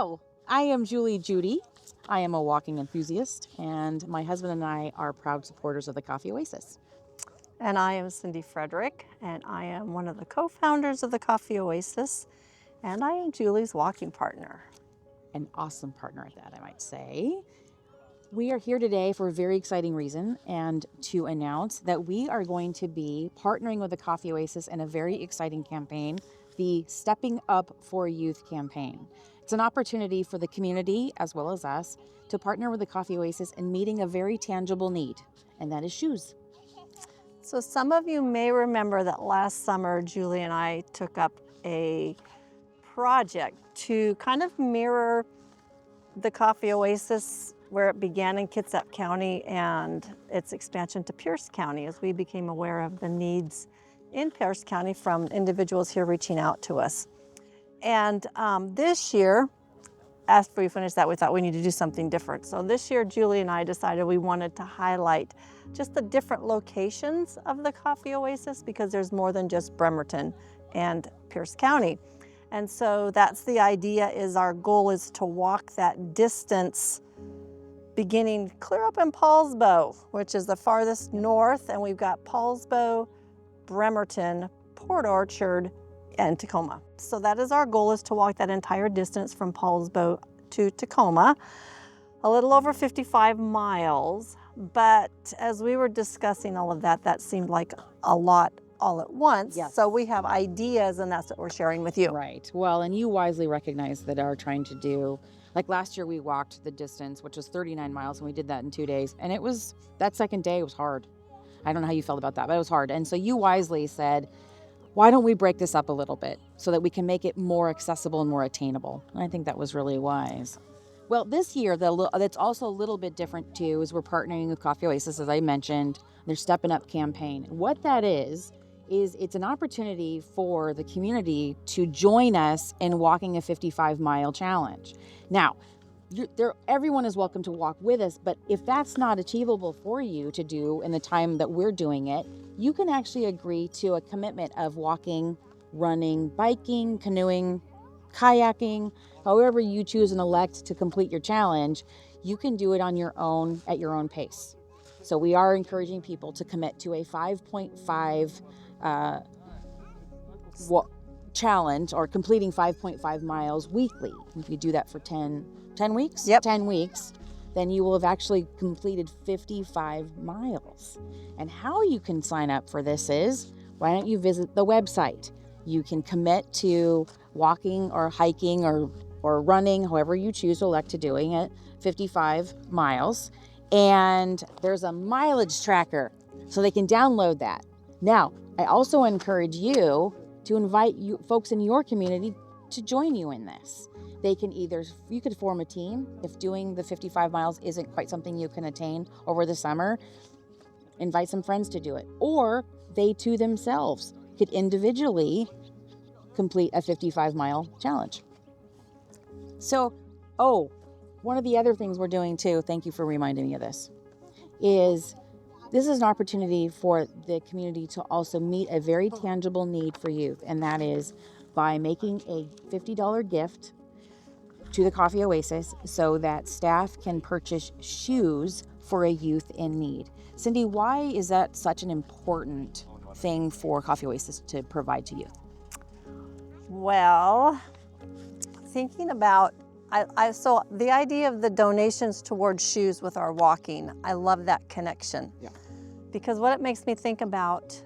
Hello, I am Julie Judy. I am a walking enthusiast, and my husband and I are proud supporters of the Coffee Oasis. And I am Cindy Frederick, and I am one of the co-founders of the Coffee Oasis, and I am Julie's walking partner. An awesome partner at that, I might say. We are here today for a very exciting reason, and to announce that we are going to be partnering with the Coffee Oasis in a very exciting campaign, the Stepping Up for Youth campaign. It's an opportunity for the community, as well as us, to partner with the Coffee Oasis in meeting a very tangible need, and that is shoes. So some of you may remember that last summer, Julie and I took up a project to kind of mirror the Coffee Oasis, where it began in Kitsap County and its expansion to Pierce County, as we became aware of the needs in Pierce County from individuals here reaching out to us. And this year, after we finished that, we thought we need to do something different. So this year, Julie and I decided we wanted to highlight just the different locations of the Coffee Oasis, because there's more than just Bremerton and Pierce County. And so that's the idea, is our goal is to walk that distance beginning clear up in Paulsbo, which is the farthest north, and we've got Paulsbo, Bremerton, Port Orchard, and Tacoma. So that is our goal, is to walk that entire distance from Paulsbo to Tacoma, a little over 55 miles. But as we were discussing all of that, that seemed like a lot all at once. Yes. So we have ideas, and that's what we're sharing with you. Right. Well, and you wisely recognize that are trying to do, like last year we walked the distance, which was 39 miles, and we did that in 2 days. And it was, that second day was hard. I don't know how you felt about that, but it was hard. And so you wisely said, why don't we break this up a little bit so that we can make it more accessible and more attainable? And I think that was really wise. Well, this year, that's also a little bit different too, is we're partnering with Coffee Oasis, as I mentioned, their Stepping Up campaign. What that is it's an opportunity for the community to join us in walking a 55-mile challenge. Now, everyone is welcome to walk with us, but if that's not achievable for you to do in the time that we're doing it, you can actually agree to a commitment of walking, running, biking, canoeing, kayaking, however you choose and elect to complete your challenge. You can do it on your own at your own pace. So we are encouraging people to commit to a 5.5 challenge, or completing 5.5 miles weekly. If you do that for 10 weeks, Yep. 10 weeks, then you will have actually completed 55 miles. And how you can sign up for this is, why don't you visit the website? You can commit to walking or hiking or running, however you choose to elect to doing it, 55 miles. And there's a mileage tracker, so they can download that. Now, I also encourage you to invite folks in your community to join you in this. You could form a team. If doing the 55 miles isn't quite something you can attain over the summer, invite some friends to do it. Or they too themselves could individually complete a 55-mile challenge. So, one of the other things we're doing too, thank you for reminding me of this, is an opportunity for the community to also meet a very tangible need for youth, and that is by making a $50 gift to the Coffee Oasis so that staff can purchase shoes for a youth in need. Cindy, why is that such an important thing for Coffee Oasis to provide to youth? Well, thinking about, so the idea of the donations towards shoes with our walking, I love that connection. Yeah. Because what it makes me think about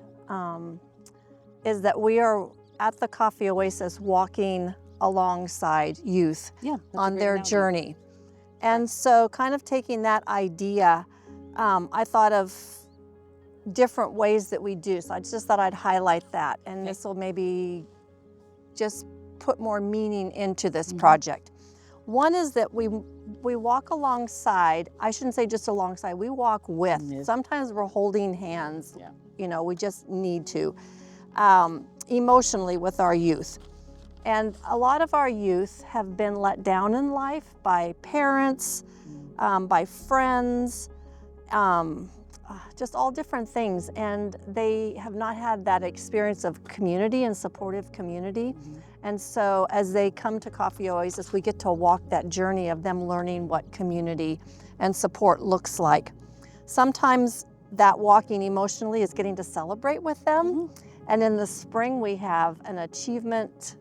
is that we are at the Coffee Oasis walking alongside youth on their journey. And so kind of taking that idea, I thought of different ways that we do. So I just thought I'd highlight that. And this will maybe just put more meaning into this project. One is that we walk alongside, I shouldn't say just alongside, we walk with. Sometimes we're holding hands, we just need to, emotionally with our youth. And a lot of our youth have been let down in life by parents, by friends, just all different things. And they have not had that experience of community and supportive community. And so as they come to Coffee Oasis, we get to walk that journey of them learning what community and support looks like. Sometimes that walking emotionally is getting to celebrate with them. And in the spring, we have an achievement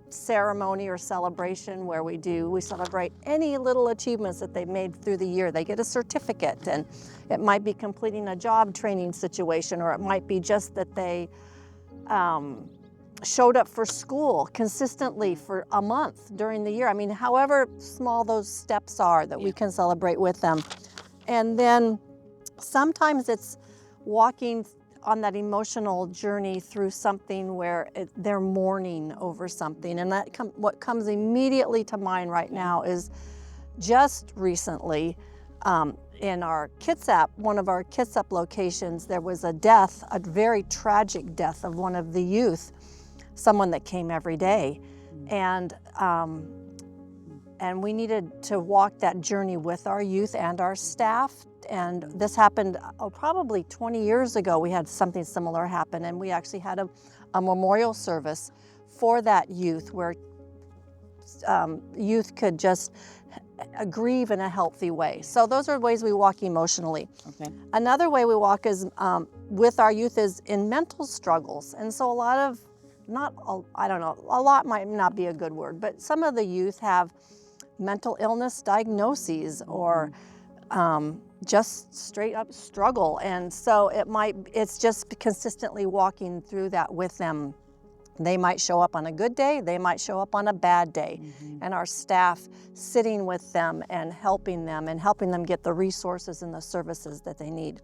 ceremony or celebration where we celebrate any little achievements that they've made through the year. They get a certificate, and it might be completing a job training situation, or it might be just that they showed up for school consistently for a month during the year. I mean, however small those steps are that we can celebrate with them. And then sometimes it's walking on that emotional journey through something where they're mourning over something. And what comes immediately to mind right now is just recently in our Kitsap, one of our Kitsap locations, there was a death, a very tragic death of one of the youth, someone that came every day. And we needed to walk that journey with our youth and our staff. And this happened probably 20 years ago. We had something similar happen, and we actually had a memorial service for that youth where youth could just grieve in a healthy way. So those are ways we walk emotionally. Okay. Another way we walk is with our youth is in mental struggles. And so a lot might not be a good word, but some of the youth have mental illness diagnoses or just straight up struggle. And so it's just consistently walking through that with them. They might show up on a good day, they might show up on a bad day. And our staff sitting with them and helping them get the resources and the services that they need.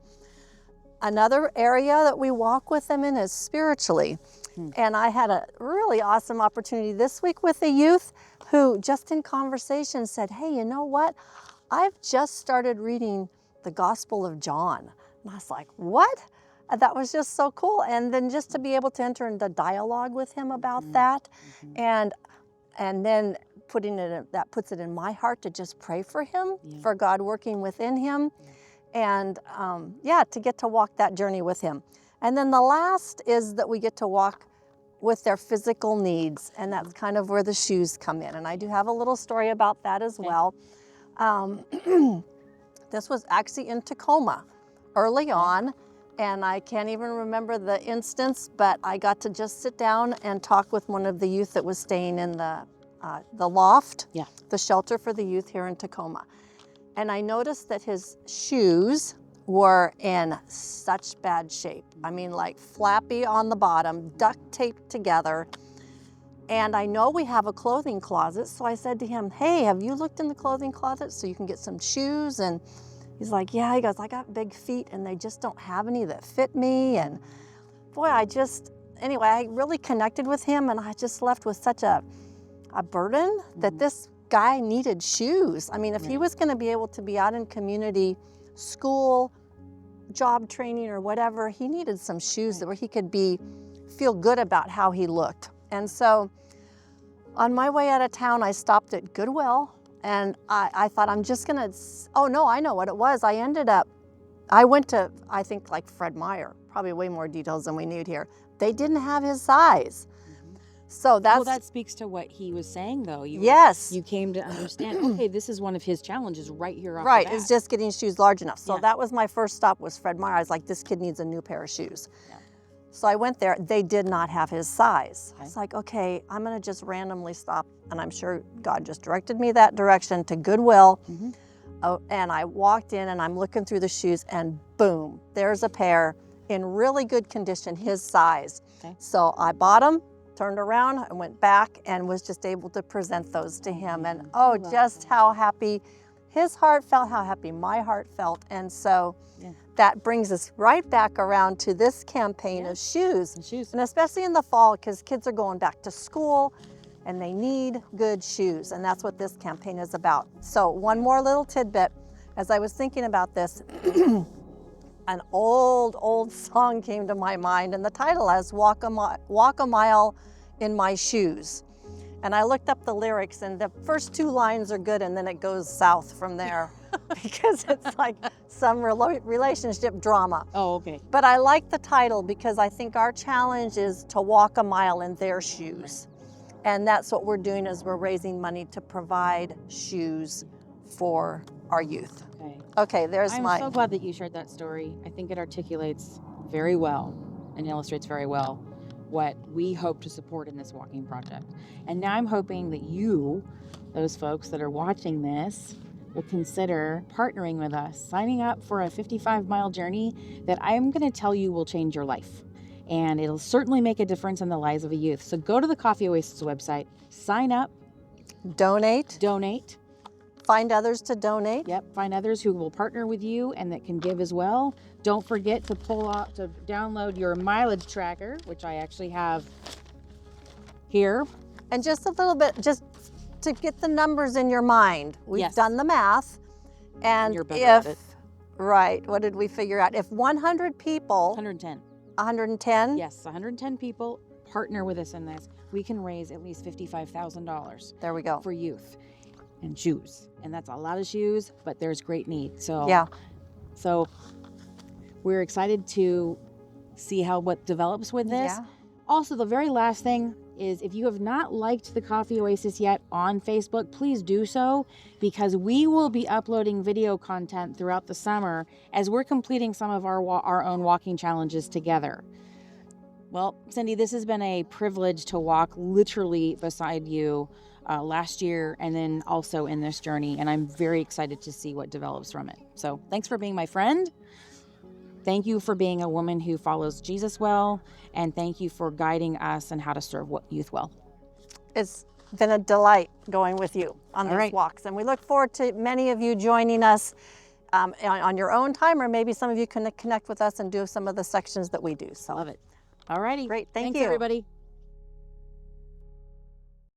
Another area that we walk with them in is spiritually. And I had a really awesome opportunity this week with a youth who just in conversation said, hey, you know what? I've just started reading the Gospel of John. And I was like, what? And that was just so cool. And then just to be able to enter into dialogue with him about that, and then that puts it in my heart to just pray for him, for God working within him, and to get to walk that journey with him. And then the last is that we get to walk with their physical needs, and that's kind of where the shoes come in. And I do have a little story about that as well. This was actually in Tacoma early on, and I can't even remember the instance, but I got to just sit down and talk with one of the youth that was staying in the loft, the shelter for the youth here in Tacoma. And I noticed that his shoes were in such bad shape. I mean, like flappy on the bottom, duct taped together. And I know we have a clothing closet, so I said to him, hey, have you looked in the clothing closet so you can get some shoes? And he's like, yeah. He goes, I got big feet and they just don't have any that fit me. And boy, I really connected with him, and I just left with such a burden that this guy needed shoes. I mean, if he was gonna be able to be out in community, school, job training or whatever, he needed some shoes where he could feel good about how he looked. And so on my way out of town, I stopped at Goodwill, and I thought I'm just gonna, oh no, I know what it was. I went to, I think like Fred Meyer, probably way more details than we need here. They didn't have his size. So that speaks to what he was saying though. You came to understand, okay, this is one of his challenges right here off the bat. It's just getting shoes large enough. So that was my first stop, was Fred Meyer. I was like, this kid needs a new pair of shoes. So I went there, they did not have his size. I was like, okay, I'm gonna just randomly stop, and I'm sure God just directed me that direction to Goodwill. And I walked in and I'm looking through the shoes, and boom, there's a pair in really good condition, his size. So I bought them, turned around and went back and was just able to present those to him. And just how happy his heart felt, how happy my heart felt. And so that brings us right back around to this campaign of shoes. And especially in the fall, because kids are going back to school and they need good shoes. And that's what this campaign is about. So one more little tidbit. As I was thinking about this, an old song came to my mind, and the title is Walk a Mile in My Shoes. And I looked up the lyrics, and the first two lines are good, and then it goes south from there because it's like some relationship drama. Oh, okay. But I like the title because I think our challenge is to walk a mile in their shoes. And that's what we're doing, is we're raising money to provide shoes for our youth. Okay. Okay, there's I'm my. so glad that you shared that story. I think it articulates very well and illustrates very well what we hope to support in this walking project. And now I'm hoping that you, those folks that are watching this, will consider partnering with us, signing up for a 55-mile journey that I'm going to tell you will change your life. And it'll certainly make a difference in the lives of a youth. So go to the Coffee Oasis website, sign up, Donate. Find others to donate. Yep, find others who will partner with you and that can give as well. Don't forget to download your mileage tracker, which I actually have here. And just a little bit, just to get the numbers in your mind. We've done the math. And you're better at it. Right, what did we figure out? If 100 people. 110. 110? Yes, 110 people partner with us in this. We can raise at least $55,000. There we go. For youth and shoes. And that's a lot of shoes, but there's great need. So yeah. So we're excited to see what develops with this. Yeah. Also, the very last thing is, if you have not liked the Coffee Oasis yet on Facebook, please do so, because we will be uploading video content throughout the summer as we're completing some of our own walking challenges together. Well, Cindy, this has been a privilege to walk literally beside you last year and then also in this journey, and I'm very excited to see what develops from it. So thanks for being my friend. Thank you for being a woman who follows Jesus well, and thank you for guiding us in how to serve youth well. It's been a delight going with you on these walks, and we look forward to many of you joining us on your own time, or maybe some of you can connect with us and do some of the sections that we do. So. Love it. All righty. Great. Thanks, you. everybody.